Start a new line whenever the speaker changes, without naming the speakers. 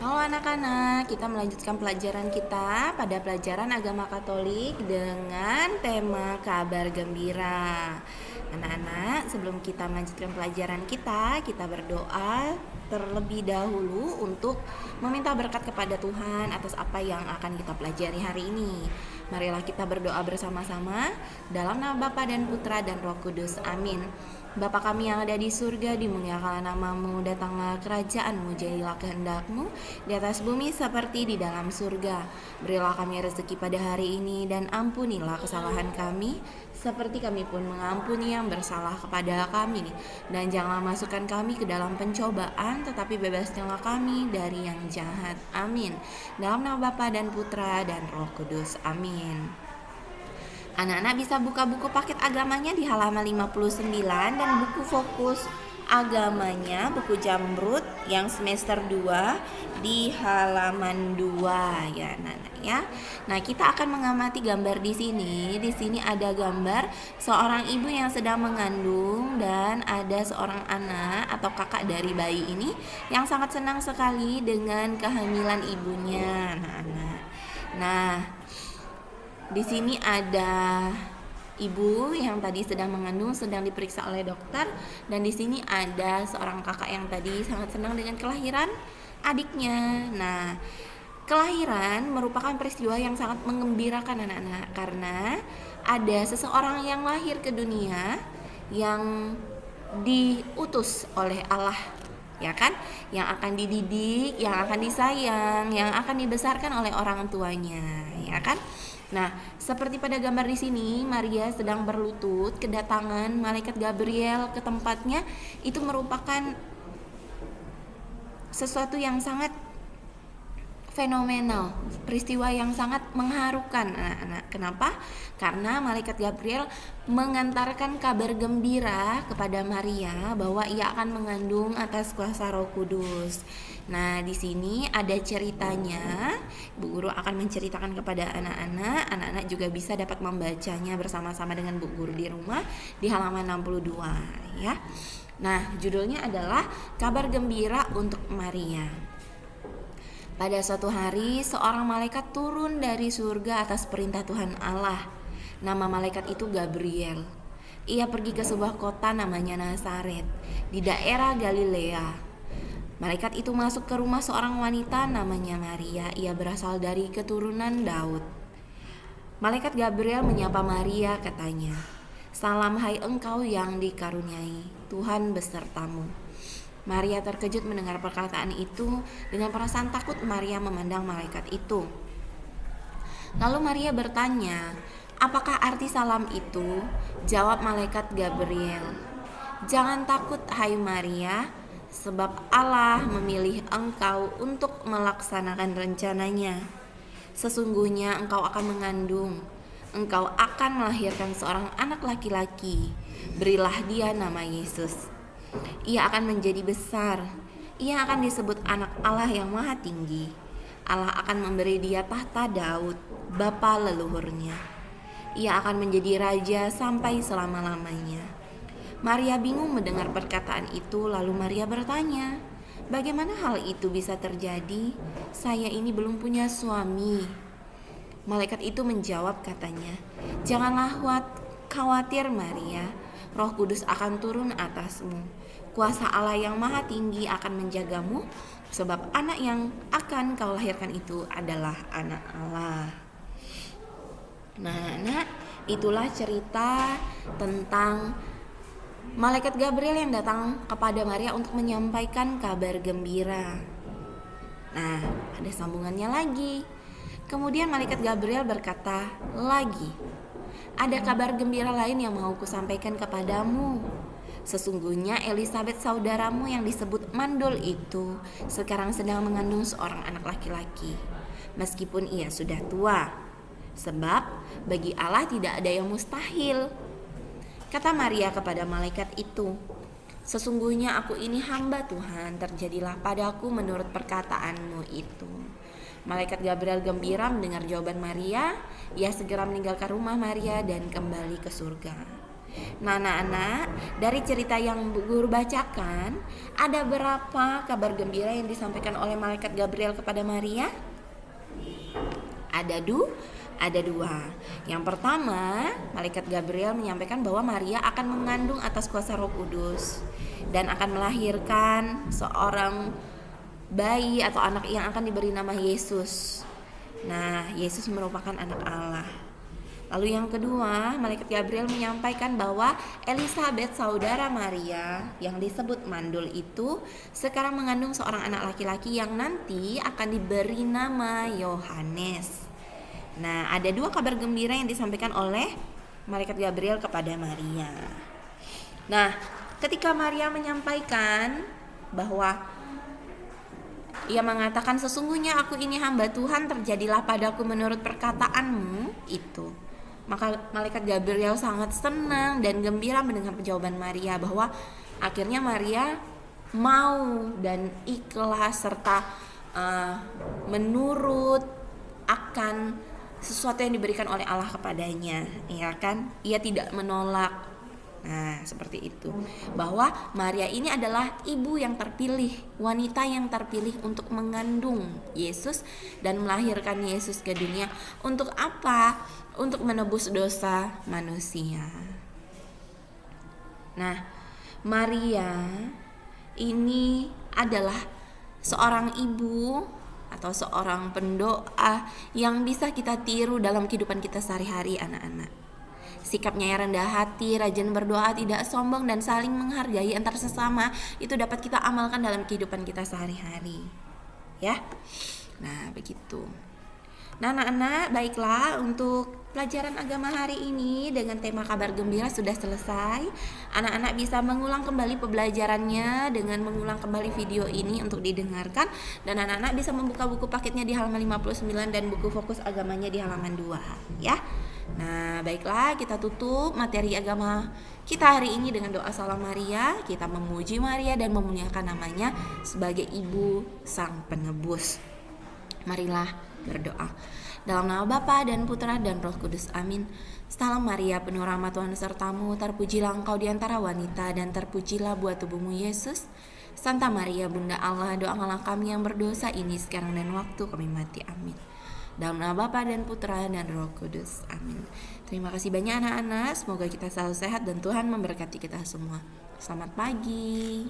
Halo anak-anak, kita melanjutkan pelajaran kita pada pelajaran agama Katolik dengan tema kabar gembira. Anak-anak, sebelum kita melanjutkan pelajaran kita berdoa terlebih dahulu untuk meminta berkat kepada Tuhan atas apa yang akan kita pelajari hari ini. Marilah kita berdoa bersama-sama dalam nama Bapa dan Putra dan Roh Kudus. Amin. Bapa kami yang ada di surga, dimuliakanlah namamu, datanglah kerajaanmu, jadilah kehendakmu di atas bumi seperti di dalam surga. Berilah kami rezeki pada hari ini dan ampunilah kesalahan kami seperti kami pun mengampuni yang bersalah kepada kami. Dan janganlah masukkan kami ke dalam pencobaan, tetapi bebaskanlah kami dari yang jahat. Amin. Dalam nama Bapa dan Putra dan Roh Kudus. Amin. Anak-anak bisa buka buku paket agamanya di halaman 59 dan buku fokus agamanya, buku Jamrut yang semester 2 di halaman 2 ya anak-anak ya. Nah, kita akan mengamati gambar di sini. Di sini ada gambar seorang ibu yang sedang mengandung dan ada seorang anak atau kakak dari bayi ini yang sangat senang sekali dengan kehamilan ibunya. Nah, di sini ada ibu yang tadi sedang mengandung, sedang diperiksa oleh dokter, dan di sini ada seorang kakak yang tadi sangat senang dengan kelahiran adiknya. Nah, kelahiran merupakan peristiwa yang sangat menggembirakan anak-anak karena ada seseorang yang lahir ke dunia yang diutus oleh Allah, ya kan, yang akan dididik, yang akan disayang, yang akan dibesarkan oleh orang tuanya, ya kan. Nah, seperti pada gambar di sini, Maria sedang berlutut, kedatangan malaikat Gabriel ke tempatnya itu merupakan sesuatu yang sangat fenomenal, peristiwa yang sangat mengharukan anak-anak. Kenapa? Karena malaikat Gabriel mengantarkan kabar gembira kepada Maria bahwa ia akan mengandung atas kuasa Roh Kudus. Nah, di sini ada ceritanya. Bu Guru akan menceritakan kepada anak-anak. Anak-anak juga bisa dapat membacanya bersama-sama dengan Bu Guru di rumah di halaman 62 ya. Nah, judulnya adalah Kabar Gembira untuk Maria. Pada suatu hari, seorang malaikat turun dari surga atas perintah Tuhan Allah. Nama malaikat itu Gabriel. Ia pergi ke sebuah kota namanya Nazaret di daerah Galilea. Malaikat itu masuk ke rumah seorang wanita namanya Maria. Ia berasal dari keturunan Daud. Malaikat Gabriel menyapa Maria, katanya, "Salam hai engkau yang dikaruniai, Tuhan besertamu." Maria terkejut mendengar perkataan itu. Dengan perasaan takut Maria memandang malaikat itu. Lalu Maria bertanya, "Apakah arti salam itu?" Jawab malaikat Gabriel, "Jangan takut hai Maria, sebab Allah memilih engkau untuk melaksanakan rencananya. Sesungguhnya engkau akan mengandung. Engkau akan melahirkan seorang anak laki-laki. Berilah dia nama Yesus. Ia akan menjadi besar. Ia akan disebut anak Allah yang Maha Tinggi. Allah akan memberi dia tahta Daud, bapa leluhurnya. Ia akan menjadi raja sampai selama-lamanya." Maria bingung mendengar perkataan itu. Lalu Maria bertanya, "Bagaimana hal itu bisa terjadi? Saya ini belum punya suami." Malaikat itu menjawab, katanya, "Janganlah khawatir Maria. Roh Kudus akan turun atasmu. Kuasa Allah yang Maha Tinggi akan menjagamu, sebab anak yang akan kau lahirkan itu adalah anak Allah." Nah, itulah cerita tentang malaikat Gabriel yang datang kepada Maria untuk menyampaikan kabar gembira. Nah, ada sambungannya lagi. Kemudian malaikat Gabriel berkata lagi, "Ada kabar gembira lain yang mau kusampaikan kepadamu. Sesungguhnya Elisabet saudaramu yang disebut mandul itu sekarang sedang mengandung seorang anak laki-laki, meskipun ia sudah tua. Sebab bagi Allah tidak ada yang mustahil." Kata Maria kepada malaikat itu, "Sesungguhnya aku ini hamba Tuhan, terjadilah padaku menurut perkataanmu itu." Malaikat Gabriel gembira mendengar jawaban Maria. Ia segera meninggalkan rumah Maria dan kembali ke surga. Nah, anak-anak, dari cerita yang Bu Guru bacakan, ada berapa kabar gembira yang disampaikan oleh malaikat Gabriel kepada Maria? Ada ada dua. Yang pertama, malaikat Gabriel menyampaikan bahwa Maria akan mengandung atas kuasa Roh Kudus dan akan melahirkan seorang bayi atau anak yang akan diberi nama Yesus. Nah, Yesus merupakan anak Allah. Lalu yang kedua, malaikat Gabriel menyampaikan bahwa Elizabeth, saudara Maria yang disebut mandul itu, sekarang mengandung seorang anak laki-laki yang nanti akan diberi nama Yohanes. Nah, ada dua kabar gembira yang disampaikan oleh malaikat Gabriel kepada Maria. Nah, ketika Maria menyampaikan bahwa ia mengatakan, sesungguhnya aku ini hamba Tuhan, terjadilah padaku menurut perkataanmu itu. Maka malaikat Gabriel sangat senang dan gembira mendengar jawaban Maria, bahwa akhirnya Maria mau dan ikhlas serta menurut akan sesuatu yang diberikan oleh Allah kepadanya, ya kan? Ia tidak menolak. Nah, seperti itu. Bahwa Maria ini adalah ibu yang terpilih, wanita yang terpilih untuk mengandung Yesus dan melahirkan Yesus ke dunia. Untuk apa? Untuk menebus dosa manusia. Nah, Maria ini adalah seorang ibu atau seorang pendoa yang bisa kita tiru dalam kehidupan kita sehari-hari, anak-anak. Sikapnya yang rendah hati, rajin berdoa, tidak sombong, dan saling menghargai antar sesama, itu dapat kita amalkan dalam kehidupan kita sehari-hari, ya. Nah, begitu. Nah, anak-anak, baiklah, untuk pelajaran agama hari ini dengan tema kabar gembira sudah selesai. Anak-anak bisa mengulang kembali pembelajarannya dengan mengulang kembali video ini untuk didengarkan, dan anak-anak bisa membuka buku paketnya di halaman 59 dan buku fokus agamanya di halaman 2, ya. Nah, baiklah, kita tutup materi agama kita hari ini dengan doa salam Maria. Kita memuji Maria dan memuliakan namanya sebagai ibu sang penebus. Marilah berdoa. Dalam nama Bapa dan Putra dan Roh Kudus, amin. Salam Maria, penuh rahmat, Tuhan sertamu, terpujilah engkau di antara wanita, dan terpujilah buah tubuhmu Yesus. Santa Maria, Bunda Allah, doakanlah kami yang berdosa ini sekarang dan waktu kami mati, amin. Dalam nama Bapa dan Putra dan Roh Kudus, amin. Terima kasih banyak anak-anak, semoga kita selalu sehat dan Tuhan memberkati kita semua. Selamat pagi.